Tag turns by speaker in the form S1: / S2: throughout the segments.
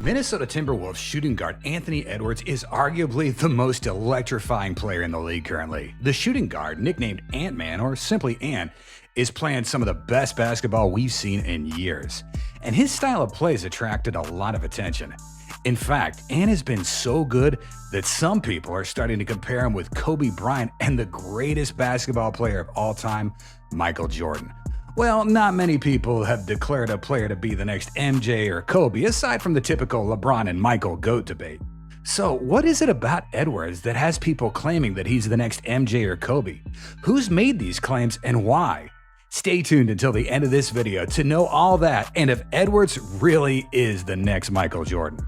S1: Minnesota Timberwolves shooting guard Anthony Edwards is arguably the most electrifying player in the league currently. The shooting guard, nicknamed Ant-Man or simply Ant, is playing some of the best basketball we've seen in years. And his style of play has attracted a lot of attention. In fact, Ant has been so good that some people are starting to compare him with Kobe Bryant and the greatest basketball player of all time, Michael Jordan. Well, not many people have declared a player to be the next MJ or Kobe, aside from the typical LeBron and Michael GOAT debate. So what is it about Edwards that has people claiming that he's the next MJ or Kobe? Who's made these claims and why? Stay tuned until the end of this video to know all that and if Edwards really is the next Michael Jordan.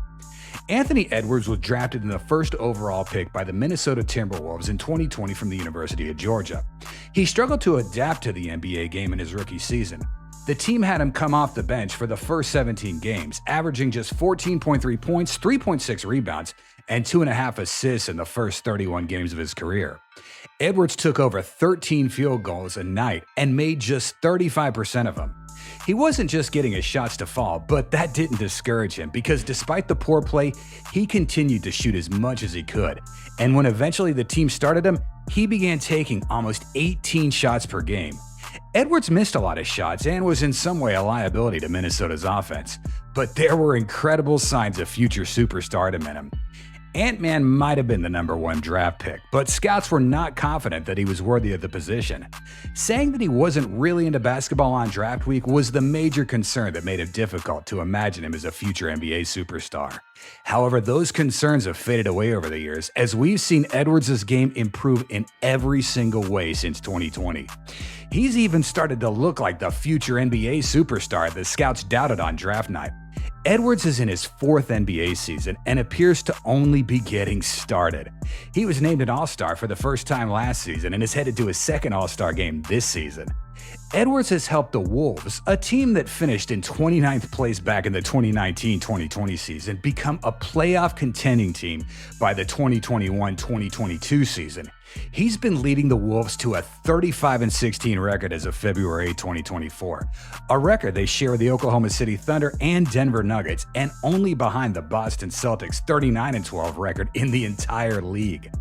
S1: Anthony Edwards was drafted in the first overall pick by the Minnesota Timberwolves in 2020 from the University of Georgia. He struggled to adapt to the NBA game in his rookie season. The team had him come off the bench for the first 17 games, averaging just 14.3 points, 3.6 rebounds, and 2.5 assists in the first 31 games of his career. Edwards took over 13 field goals a night and made just 35% of them. He wasn't just getting his shots to fall, but that didn't discourage him because despite the poor play, he continued to shoot as much as he could. And when eventually the team started him, he began taking almost 18 shots per game. Edwards missed a lot of shots and was in some way a liability to Minnesota's offense, but there were incredible signs of future superstardom in him. Ant-Man might have been the #1 draft pick, but scouts were not confident that he was worthy of the position. Saying that he wasn't really into basketball on draft week was the major concern that made it difficult to imagine him as a future NBA superstar. However, those concerns have faded away over the years as we've seen Edwards' game improve in every single way since 2020. He's even started to look like the future NBA superstar that scouts doubted on draft night. Edwards is in his 4th NBA season and appears to only be getting started. He was named an All-Star for the first time last season and is headed to his 2nd All-Star game this season. Edwards has helped the Wolves, a team that finished in 29th place back in the 2019-2020 season, become a playoff contending team by the 2021-2022 season. He's been leading the Wolves to a 35-16 record as of February 2024, a record they share with the Oklahoma City Thunder and Denver Nuggets, and only behind the Boston Celtics' 39-12 record in the entire league.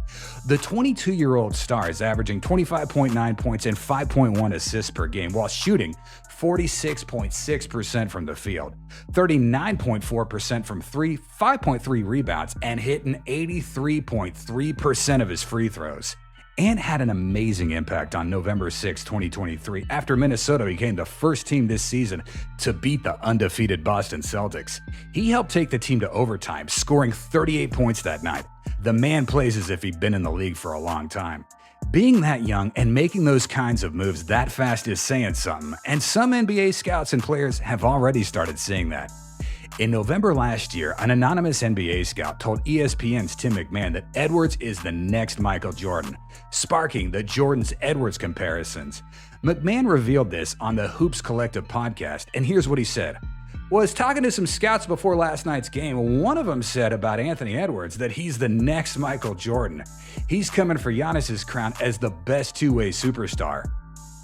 S1: The 22-year-old star is averaging 25.9 points and 5.1 assists per game while shooting 46.6% from the field, 39.4% from 3, 5.3 rebounds, and hitting 83.3% of his free throws. Ant had an amazing impact on November 6, 2023, after Minnesota became the first team this season to beat the undefeated Boston Celtics. He helped take the team to overtime, scoring 38 points that night. The man plays as if he'd been in the league for a long time. Being that young and making those kinds of moves that fast is saying something, and some NBA scouts and players have already started seeing that. In November last year, an anonymous NBA scout told ESPN's Tim McMahon that Edwards is the next Michael Jordan, sparking the Jordan's-Edwards comparisons. McMahon revealed this on the Hoops Collective podcast, and here's what he said. Was talking to some scouts before last night's game. One of them said about Anthony Edwards that he's the next Michael Jordan. He's coming for Giannis's crown as the best two-way superstar.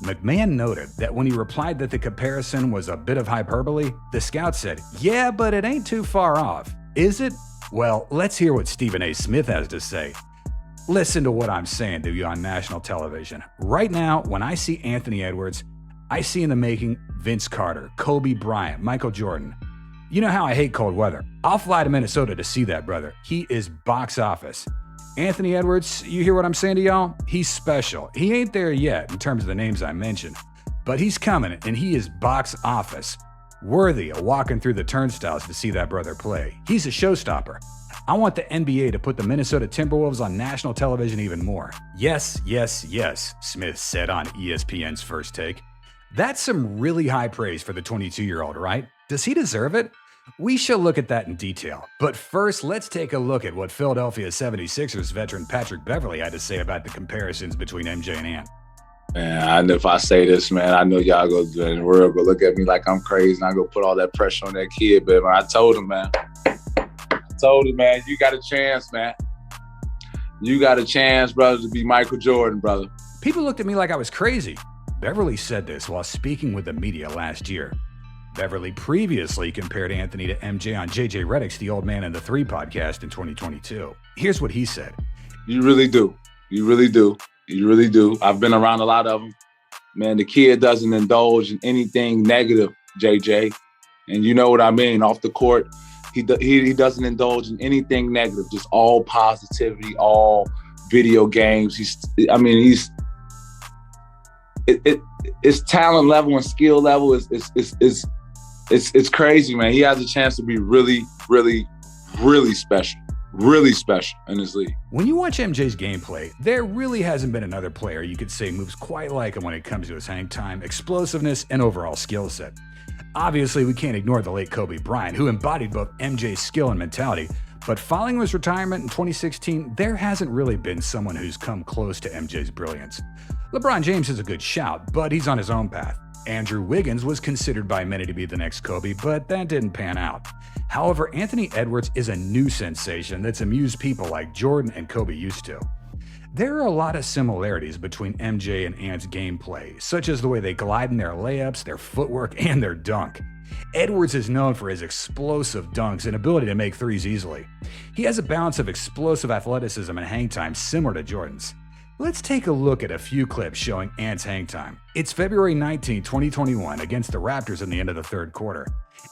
S1: McMahon noted that when he replied that the comparison was a bit of hyperbole, the scout said, "Yeah, but it ain't too far off, is it?" Well, let's hear what Stephen A. Smith has to say. Listen to what I'm saying to you on national television. Right now, when I see Anthony Edwards, I see in the making Vince Carter, Kobe Bryant, Michael Jordan. You know how I hate cold weather. I'll fly to Minnesota to see that brother. He is box office. Anthony Edwards, you hear what I'm saying to y'all? He's special. He ain't there yet in terms of the names I mentioned, but he's coming and he is box office. Worthy of walking through the turnstiles to see that brother play. He's a showstopper. I want the NBA to put the Minnesota Timberwolves on national television even more. Yes, yes, yes, Smith said on ESPN's First Take. That's some really high praise for the 22-year-old, right? Does he deserve it? We shall look at that in detail. But first, let's take a look at what Philadelphia 76ers veteran Patrick Beverley had to say about the comparisons between MJ and Ant.
S2: Man, I know if I say this, man, I know y'all go in the world go look at me like I'm crazy and I go put all that pressure on that kid. But man, I told him, man, you got a chance, man. You got a chance, brother, to be Michael Jordan, brother.
S1: People looked at me like I was crazy. Beverley said this while speaking with the media last year. Beverly previously compared Anthony to MJ on JJ Redick's The Old Man and the Three podcast in 2022. Here's what he said.
S2: You really do. You really do. You really do. I've been around a lot of them. Man, the kid doesn't indulge in anything negative, JJ. And you know what I mean? Off the court, he doesn't indulge in anything negative, just all positivity, all video games. His talent level and skill level is crazy, man. He has a chance to be really, really, really special in this league.
S1: When you watch MJ's gameplay, there really hasn't been another player you could say moves quite like him when it comes to his hang time, explosiveness, and overall skill set. Obviously, we can't ignore the late Kobe Bryant, who embodied both MJ's skill and mentality, but following his retirement in 2016, there hasn't really been someone who's come close to MJ's brilliance. LeBron James is a good shout, but he's on his own path. Andrew Wiggins was considered by many to be the next Kobe, but that didn't pan out. However, Anthony Edwards is a new sensation that's amused people like Jordan and Kobe used to. There are a lot of similarities between MJ and Ant's gameplay, such as the way they glide in their layups, their footwork, and their dunk. Edwards is known for his explosive dunks and ability to make threes easily. He has a balance of explosive athleticism and hang time similar to Jordan's. Let's take a look at a few clips showing Ant's hang time. It's February 19, 2021 against the Raptors in the end of the third quarter.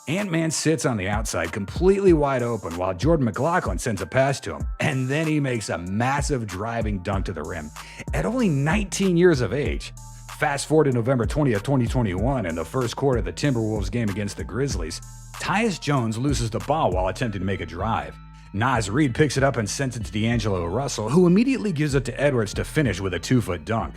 S1: Ant-Man sits on the outside completely wide open while Jordan McLaughlin sends a pass to him, and then he makes a massive driving dunk to the rim. At only 19 years of age. Fast forward to November 20th, 2021 in the first quarter of the Timberwolves game against the Grizzlies, Tyus Jones loses the ball while attempting to make a drive. Naz Reid picks it up and sends it to D'Angelo Russell, who immediately gives it to Edwards to finish with a 2-foot dunk.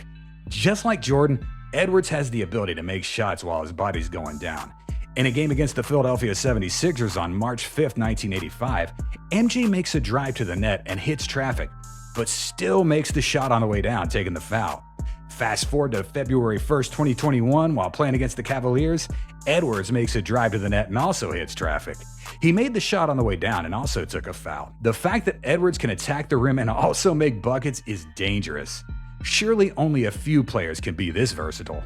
S1: Just like Jordan, Edwards has the ability to make shots while his body's going down. In a game against the Philadelphia 76ers on March 5, 1985, MJ makes a drive to the net and hits traffic, but still makes the shot on the way down, taking the foul. Fast forward to February 1st, 2021, while playing against the Cavaliers, Edwards makes a drive to the net and also hits traffic. He made the shot on the way down and also took a foul. The fact that Edwards can attack the rim and also make buckets is dangerous. Surely only a few players can be this versatile.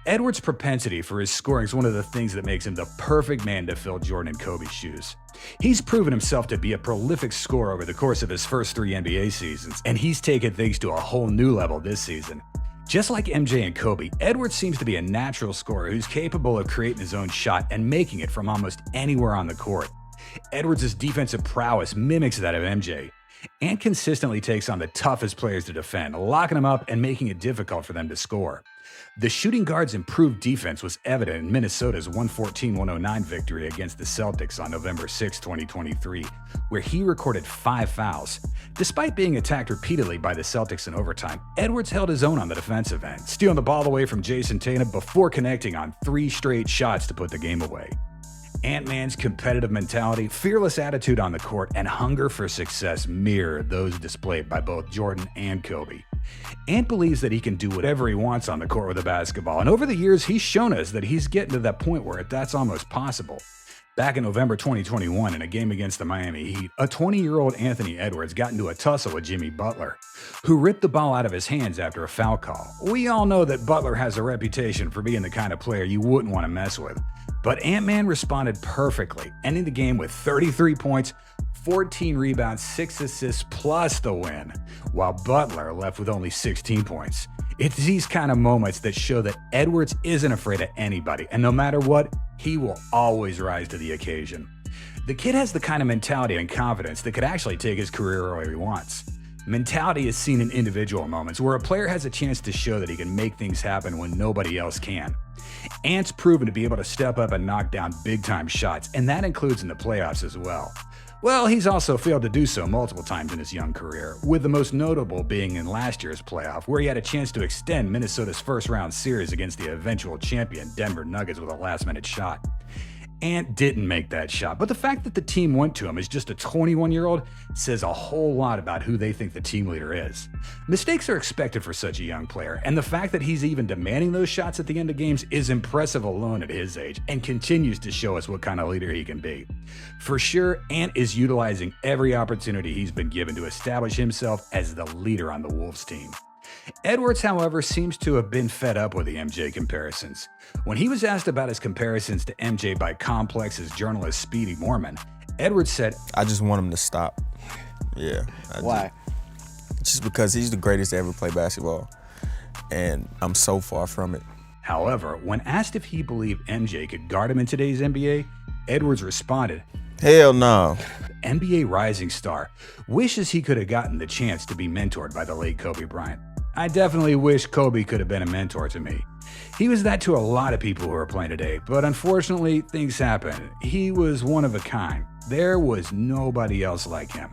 S1: Edwards' propensity for his scoring is one of the things that makes him the perfect man to fill Jordan and Kobe's shoes. He's proven himself to be a prolific scorer over the course of his first 3 NBA seasons, and he's taken things to a whole new level this season. Just like MJ and Kobe, Edwards seems to be a natural scorer who's capable of creating his own shot and making it from almost anywhere on the court. Edwards' defensive prowess mimics that of MJ, and consistently takes on the toughest players to defend, locking them up and making it difficult for them to score. The shooting guard's improved defense was evident in Minnesota's 114-109 victory against the Celtics on November 6, 2023, where he recorded 5 fouls. Despite being attacked repeatedly by the Celtics in overtime, Edwards held his own on the defensive end, stealing the ball away from Jason Tatum before connecting on 3 straight shots to put the game away. Ant-Man's competitive mentality, fearless attitude on the court, and hunger for success mirror those displayed by both Jordan and Kobe. Ant believes that he can do whatever he wants on the court with a basketball, and over the years he's shown us that he's getting to that point where that's almost possible. Back in November 2021, in a game against the Miami Heat, a 20-year-old Anthony Edwards got into a tussle with Jimmy Butler, who ripped the ball out of his hands after a foul call. We all know that Butler has a reputation for being the kind of player you wouldn't want to mess with, but Ant-Man responded perfectly, ending the game with 33 points, 14 rebounds, 6 assists, plus the win, while Butler left with only 16 points. It's these kind of moments that show that Edwards isn't afraid of anybody, and no matter what, he will always rise to the occasion. The kid has the kind of mentality and confidence that could actually take his career where he wants. Mentality is seen in individual moments where a player has a chance to show that he can make things happen when nobody else can. Ant's proven to be able to step up and knock down big-time shots, and that includes in the playoffs as well. Well, he's also failed to do so multiple times in his young career, with the most notable being in last year's playoff, where he had a chance to extend Minnesota's first-round series against the eventual champion Denver Nuggets with a last-minute shot. Ant didn't make that shot, but the fact that the team went to him as just a 21-year-old says a whole lot about who they think the team leader is. Mistakes are expected for such a young player, and the fact that he's even demanding those shots at the end of games is impressive alone at his age and continues to show us what kind of leader he can be. For sure, Ant is utilizing every opportunity he's been given to establish himself as the leader on the Wolves team. Edwards, however, seems to have been fed up with the MJ comparisons. When he was asked about his comparisons to MJ by Complex's journalist Speedy Morman, Edwards said,
S3: I just want him to stop. Yeah.
S4: Why?
S3: Just because he's the greatest to ever play basketball. And I'm so far from it.
S1: However, when asked if he believed MJ could guard him in today's NBA, Edwards responded,
S3: Hell no.
S1: The NBA rising star wishes he could have gotten the chance to be mentored by the late Kobe Bryant. I definitely wish Kobe could have been a mentor to me. He was that to a lot of people who are playing today, but unfortunately, things happen. He was one of a kind. There was nobody else like him.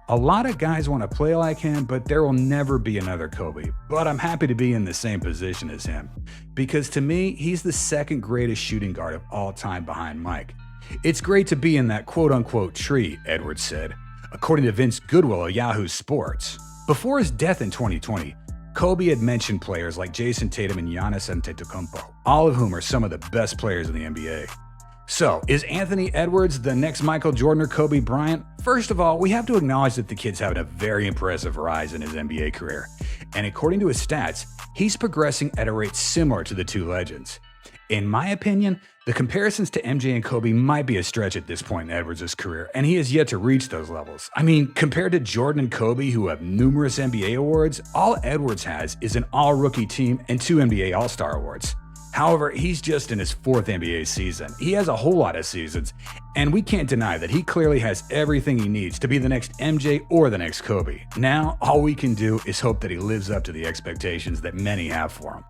S1: A lot of guys want to play like him, but there will never be another Kobe. But I'm happy to be in the same position as him, because to me, he's the second greatest shooting guard of all time behind Mike. It's great to be in that quote-unquote tree, Edwards said, according to Vince Goodwill of Yahoo Sports. Before his death in 2020, Kobe had mentioned players like Jason Tatum and Giannis Antetokounmpo, all of whom are some of the best players in the NBA. So, is Anthony Edwards the next Michael Jordan or Kobe Bryant? First of all, we have to acknowledge that the kid's having a very impressive rise in his NBA career. And according to his stats, he's progressing at a rate similar to the two legends. In my opinion, the comparisons to MJ and Kobe might be a stretch at this point in Edwards' career, and he has yet to reach those levels. I mean, compared to Jordan and Kobe, who have numerous NBA awards, all Edwards has is an all-rookie team and 2 NBA All-Star awards. However, he's just in his 4th NBA season. He has a whole lot of seasons, and we can't deny that he clearly has everything he needs to be the next MJ or the next Kobe. Now, all we can do is hope that he lives up to the expectations that many have for him.